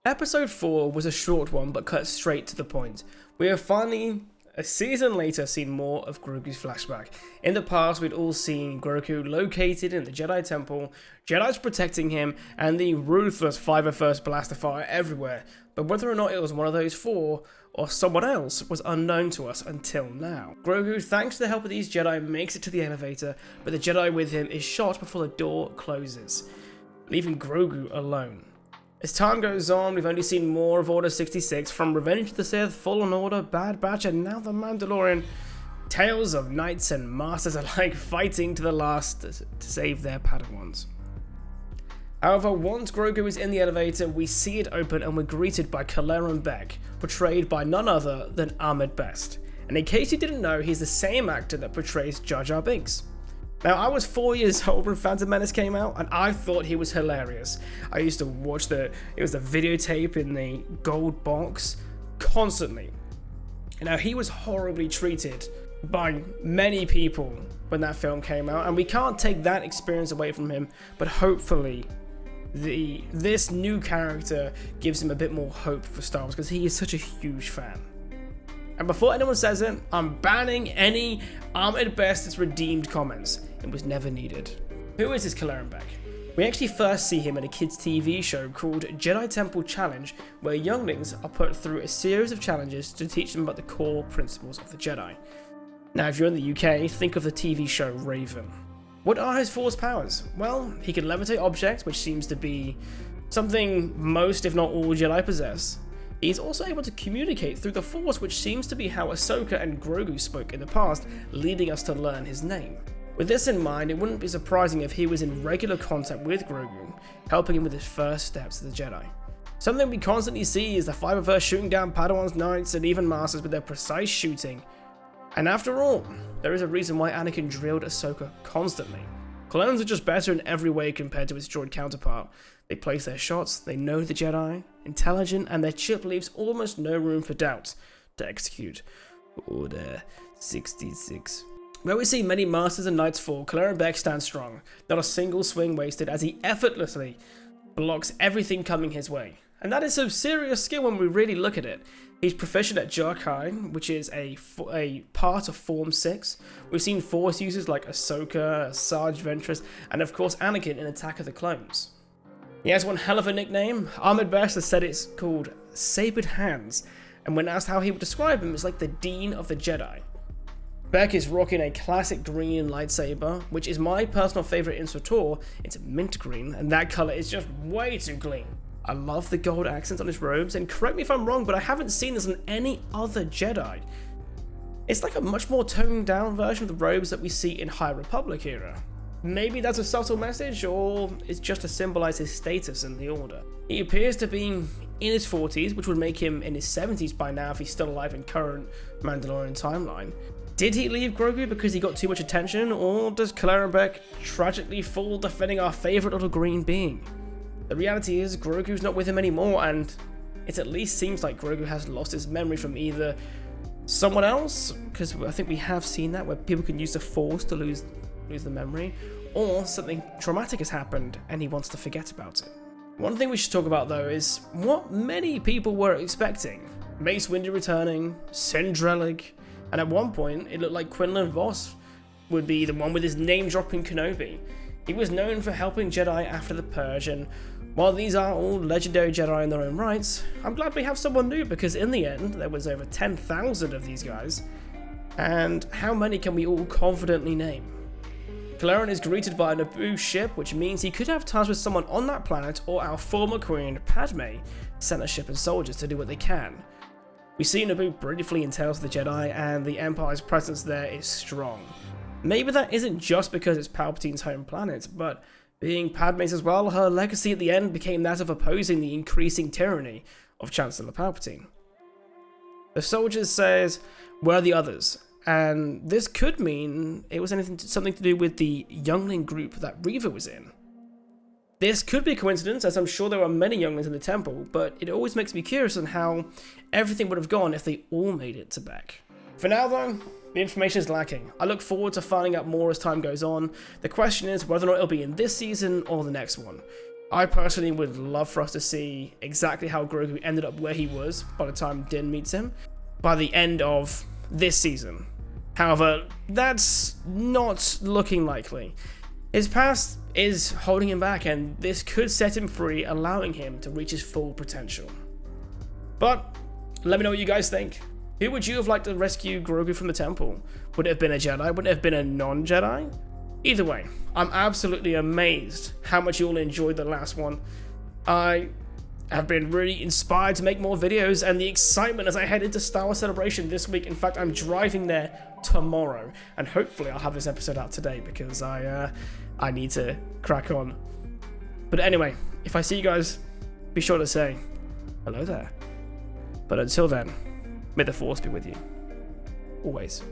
Episode 4 was a short one but cut straight to the point. We have finally, a season later, seen more of Grogu's flashback. In the past, we'd all seen Grogu located in the Jedi Temple, Jedi's protecting him, and the ruthless 501st blaster fire everywhere. But whether or not it was one of those four, or someone else, was unknown to us until now. Grogu, thanks to the help of these Jedi, makes it to the elevator, but the Jedi with him is shot before the door closes, leaving Grogu alone. As time goes on, we've only seen more of Order 66, from Revenge of the Sith, Fallen Order, Bad Batch, and now The Mandalorian. Tales of knights and masters alike fighting to the last to save their Padawans. However, once Grogu is in the elevator, we see it open and we're greeted by Kelleran Beq, portrayed by none other than Ahmed Best. And in case you didn't know, he's the same actor that portrays Jar Jar Binks. Now, I was 4 years old when Phantom Menace came out, and I thought he was hilarious. I used to watch it was the videotape in the gold box constantly. Now, he was horribly treated by many people when that film came out, and we can't take that experience away from him, but hopefully this new character gives him a bit more hope for Star Wars, because he is such a huge fan. And before anyone says it, I'm banning any Ahmed Best's redeemed comments. It was never needed. Who is this Kelleran Beq? We actually first see him in a kids TV show called Jedi Temple Challenge, where younglings are put through a series of challenges to teach them about the core principles of the Jedi. Now, if you're in the UK, think of the TV show Raven. What are his Force powers? Well, he can levitate objects, which seems to be something most, if not all, Jedi possess. He's also able to communicate through the Force, which seems to be how Ahsoka and Grogu spoke in the past, leading us to learn his name. With this in mind, it wouldn't be surprising if he was in regular contact with Grogu, helping him with his first steps of the Jedi. Something we constantly see is the 501st shooting down Padawans, Knights, and even Masters with their precise shooting. And after all, there is a reason why Anakin drilled Ahsoka constantly. Clones are just better in every way compared to its droid counterpart. They place their shots, they know the Jedi, intelligent, and their chip leaves almost no room for doubt to execute Order 66. Where we see many Masters and Knights fall, Kelleran Beq stands strong, not a single swing wasted as he effortlessly blocks everything coming his way. And that is some serious skill when we really look at it. He's proficient at Jarkai, which is a part of Form 6. We've seen Force users like Ahsoka, Sarge Ventress, and of course Anakin in Attack of the Clones. He has one hell of a nickname. Ahmed Best has said it's called Sabered Hands, and when asked how he would describe him, it's like the Dean of the Jedi. Beq is rocking a classic green lightsaber, which is my personal favourite in SWTOR. It's mint green, and that colour is just way too clean. I love the gold accents on his robes, and correct me if I'm wrong, but I haven't seen this on any other Jedi. It's like a much more toned down version of the robes that we see in High Republic era. Maybe that's a subtle message, or it's just to symbolise his status in the Order. He appears to be in his 40s, which would make him in his 70s by now if he's still alive in current Mandalorian timeline. Did he leave Grogu because he got too much attention, or does Kelleran Beq tragically fall defending our favourite little green being? The reality is, Grogu's not with him anymore, and it at least seems like Grogu has lost his memory from either someone else, because I think we have seen that, where people can use the Force to lose the memory, or something traumatic has happened and he wants to forget about it. One thing we should talk about though is what many people were expecting. Mace Windu returning, Sindrelig, and at one point it looked like Quinlan Vos would be the one with his name-dropping Kenobi. He was known for helping Jedi after the Purge, and while these are all legendary Jedi in their own rights, I'm glad we have someone new, because in the end there was over 10,000 of these guys, and how many can we all confidently name? Kelleran is greeted by a Naboo ship, which means he could have ties with someone on that planet, or our former queen, Padme, sent a ship and soldiers to do what they can. We see Naboo briefly in Tales of the Jedi, and the Empire's presence there is strong. Maybe that isn't just because it's Palpatine's home planet, but being Padme's as well, her legacy at the end became that of opposing the increasing tyranny of Chancellor Palpatine. The soldiers says, "Where are the others?" And this could mean it was something to do with the youngling group that Reva was in. This could be a coincidence, as I'm sure there are many younglings in the temple, but it always makes me curious on how everything would have gone if they all made it to Beq. For now though, the information is lacking. I look forward to finding out more as time goes on. The question is whether or not it'll be in this season or the next one. I personally would love for us to see exactly how Grogu ended up where he was by the time Din meets him by the end of this season. However, that's not looking likely. His past is holding him back, and this could set him free, allowing him to reach his full potential. But let me know what you guys think. Who would you have liked to rescue Grogu from the temple? Would it have been a Jedi? Would it have been a non-Jedi? Either way, I'm absolutely amazed how much you all enjoyed the last one. I have been really inspired to make more videos, and the excitement as I head into Star Wars Celebration this week. In fact, I'm driving there tomorrow, and hopefully I'll have this episode out today because I need to crack on. But anyway, if I see you guys, be sure to say hello there. But until then, may the Force be with you. Always.